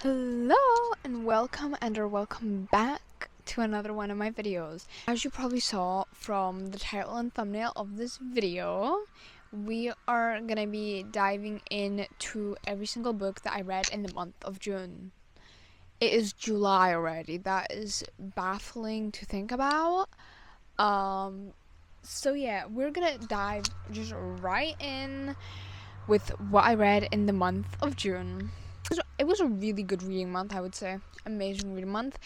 Hello and welcome back to another one of my videos. As you probably saw from the title and thumbnail of this video, we are gonna be diving into every single book that I read in the month of June. It is July already. That is baffling to think about. So yeah, we're gonna dive just right in with what I read in the month of June. It was a really good reading month, I would say. Amazing reading month.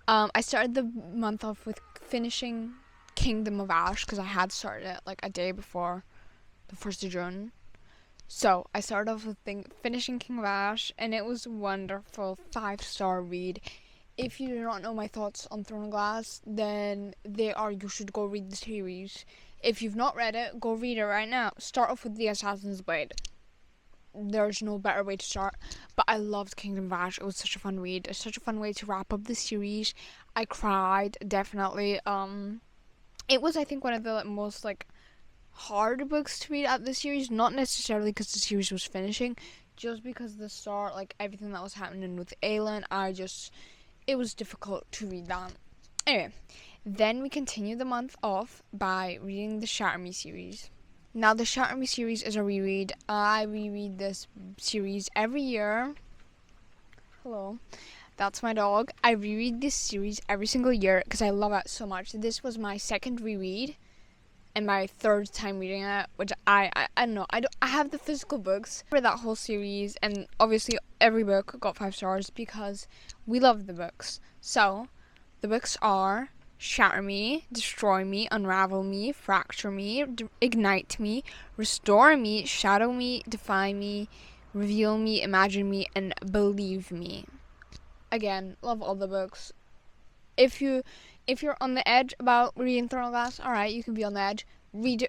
I started the month off with finishing Kingdom of Ash because I had started it like a day before the 1st of June. So I started off with finishing King of Ash, and it was a wonderful 5-star read. If you do not know my thoughts on Throne of Glass, then you should go read the series. If you've not read it, go read it right now. Start off with the Assassin's Blade. There's no better way to start. But I loved Kingdom of Ash. It was such a fun read. It's such a fun way to wrap up the series. I cried, definitely. It was, I think, one of the most hard books to read at the series. Not necessarily because the series was finishing, just because the start, everything that was happening with Aelin, it was difficult to read that. Anyway, then we continue the month off by reading the Shatter Me series. Now, the Shatter Me series is a reread. I reread this series every year. Hello. That's my dog. I reread this series every single year because I love it so much. This was my second reread and my third time reading it, which I don't know. I have the physical books for that whole series, and obviously every book got 5 stars because we love the books. So, the books are Shatter Me, Destroy Me, Unravel Me, Fracture Me, Ignite Me, Restore Me, Shadow Me, Defy Me, Reveal Me, Imagine Me, and Believe Me. Again, love all the books. If you're on the edge about reading Throne of Glass, alright, you can be on the edge. Read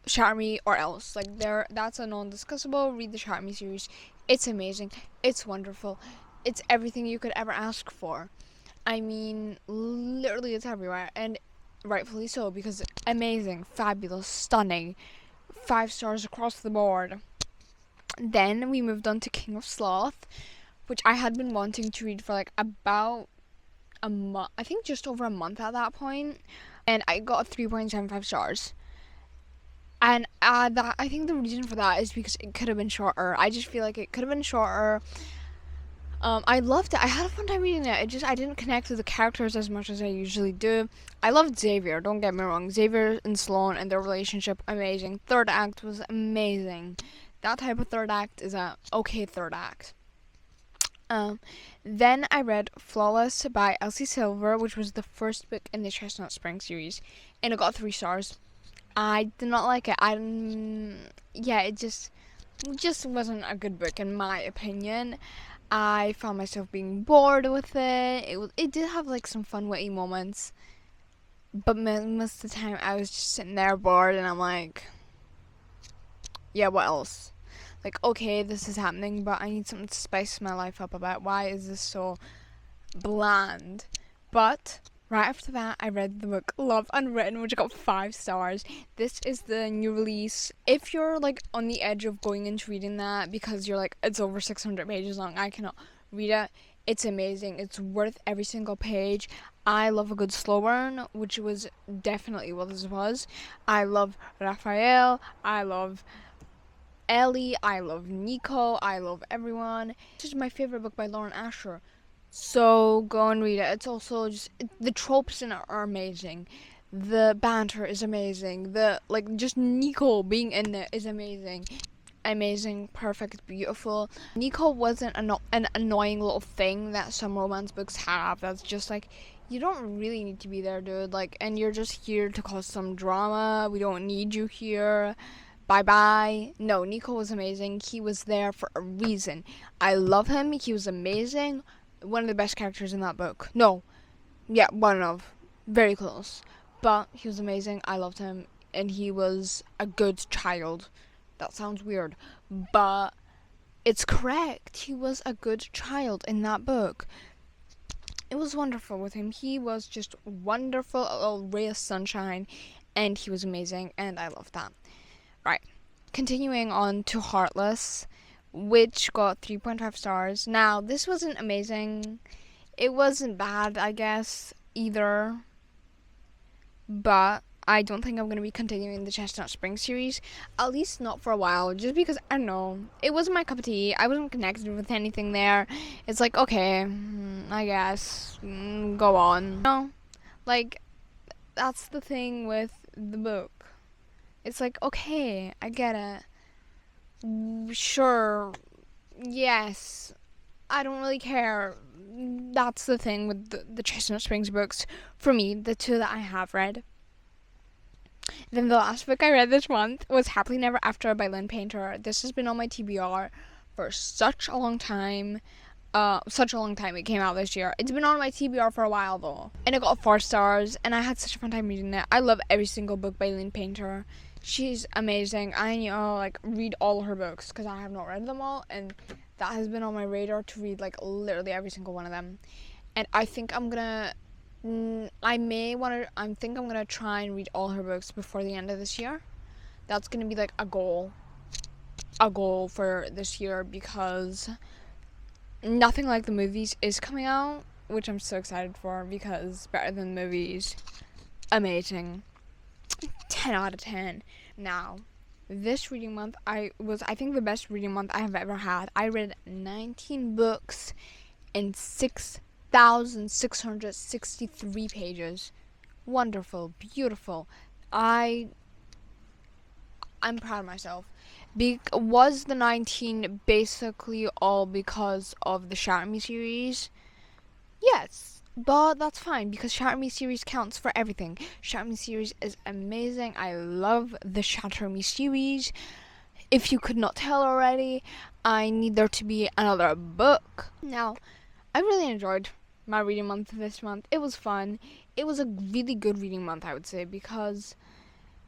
Shatter Me or else. That's a non-discussable. Read the Shatter Me series. It's amazing. It's wonderful. It's everything you could ever ask for. I mean, literally it's everywhere, and rightfully so, because amazing, fabulous, stunning, 5 stars across the board. Then we moved on to King of Sloth, which I had been wanting to read for about a month, I think just over a month at that point, and I got 3.75 stars. And I think the reason for that is because it could have been shorter. I just feel like it could have been shorter. I loved it. I had a fun time reading it. I didn't connect with the characters as much as I usually do. I loved Xavier, don't get me wrong. Xavier and Sloane and their relationship, amazing. Third act was amazing. That type of third act is a okay third act. Then I read Flawless by Elsie Silver, which was the first book in the Chestnut Spring series, and it got 3 stars. I did not like it. It just wasn't a good book in my opinion. I found myself being bored with it. It did have some fun witty moments, but most of the time I was just sitting there bored, and I'm like, yeah, what else? Okay, this is happening, but I need something to spice my life up a bit. Why is this so bland? But right after that, I read the book Love Unwritten, which got 5 stars. This is the new release. If you're on the edge of going into reading that because you're it's over 600 pages long, I cannot read it. It's amazing. It's worth every single page. I love a good slow burn, which was definitely what this was. I love Raphael. I love Ellie. I love Nico. I love everyone. This is my favorite book by Lauren Asher. So go and read it. It's also the tropes in it are amazing. The banter is amazing. Just Nico being in it is amazing. Amazing, perfect, beautiful. Nico wasn't an annoying little thing that some romance books have. That's just you don't really need to be there, dude. And you're just here to cause some drama. We don't need you here. Bye-bye. No, Nico was amazing. He was there for a reason. I love him. He was amazing. One of the best characters in that book. No. Yeah, one of. Very close. But he was amazing. I loved him. And he was a good child. That sounds weird. But it's correct. He was a good child in that book. It was wonderful with him. He was just wonderful. A little ray of sunshine. And he was amazing. And I loved that. Right. Continuing on to Heartless which got 3.5 stars. Now, this wasn't amazing. It wasn't bad, I guess, either. But I don't think I'm going to be continuing the Chestnut Springs series. At least not for a while. Just because, I don't know. It wasn't my cup of tea. I wasn't connected with anything there. It's like, okay, I guess. Go on. No. Like, that's the thing with the book. It's like, okay, I get it. Sure. Yes. I don't really care. That's the thing with the Chestnut Springs books. For me, the two that I have read. Then the last book I read this month was Happily Never After by Lynn Painter. This has been on my TBR for such a long time. It came out this year. It's been on my TBR for a while though. And it got 4 stars and I had such a fun time reading it. I love every single book by Lynn Painter. She's amazing. I need to read all her books because I have not read them all, and that has been on my radar to read literally every single one of them. And I think I'm gonna try and read all her books before the end of this year. That's gonna be a goal for this year, because Nothing Like the Movies is coming out, which I'm so excited for because better than the movies. Amazing. 10 out of 10. Now, this reading month I think the best reading month I have ever had. I read 19 books in 6,663 pages. Wonderful, beautiful. I'm proud of myself. Was the 19 basically all because of the Shatter Me series? Yes. But that's fine, because Shatter Me series counts for everything. Shatter Me series is amazing. I love the Shatter Me series. If you could not tell already, I need there to be another book. Now, I really enjoyed my reading month this month. It was fun. It was a really good reading month, I would say, because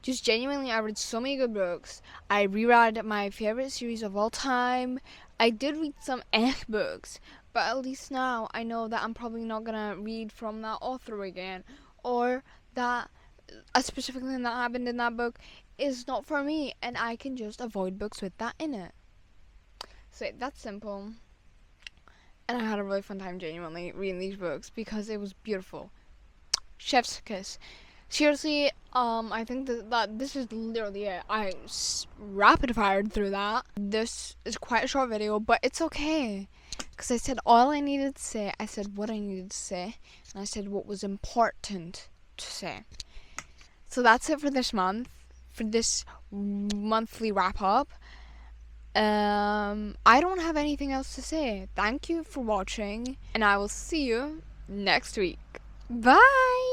just genuinely I read so many good books. I reread my favorite series of all time. I did read some books, but at least now I know that I'm probably not gonna read from that author again, or that a specific thing that happened in that book is not for me, and I can just avoid books with that in it. So that's simple. And I had a really fun time genuinely reading these books because it was beautiful. Chef's kiss. Seriously, I think that this is literally it. I rapid fired through that. This is quite a short video, but it's okay. Because I said all I needed to say. I said what I needed to say. And I said what was important to say. So that's it for this month. For this monthly wrap up. I don't have anything else to say. Thank you for watching. And I will see you next week. Bye!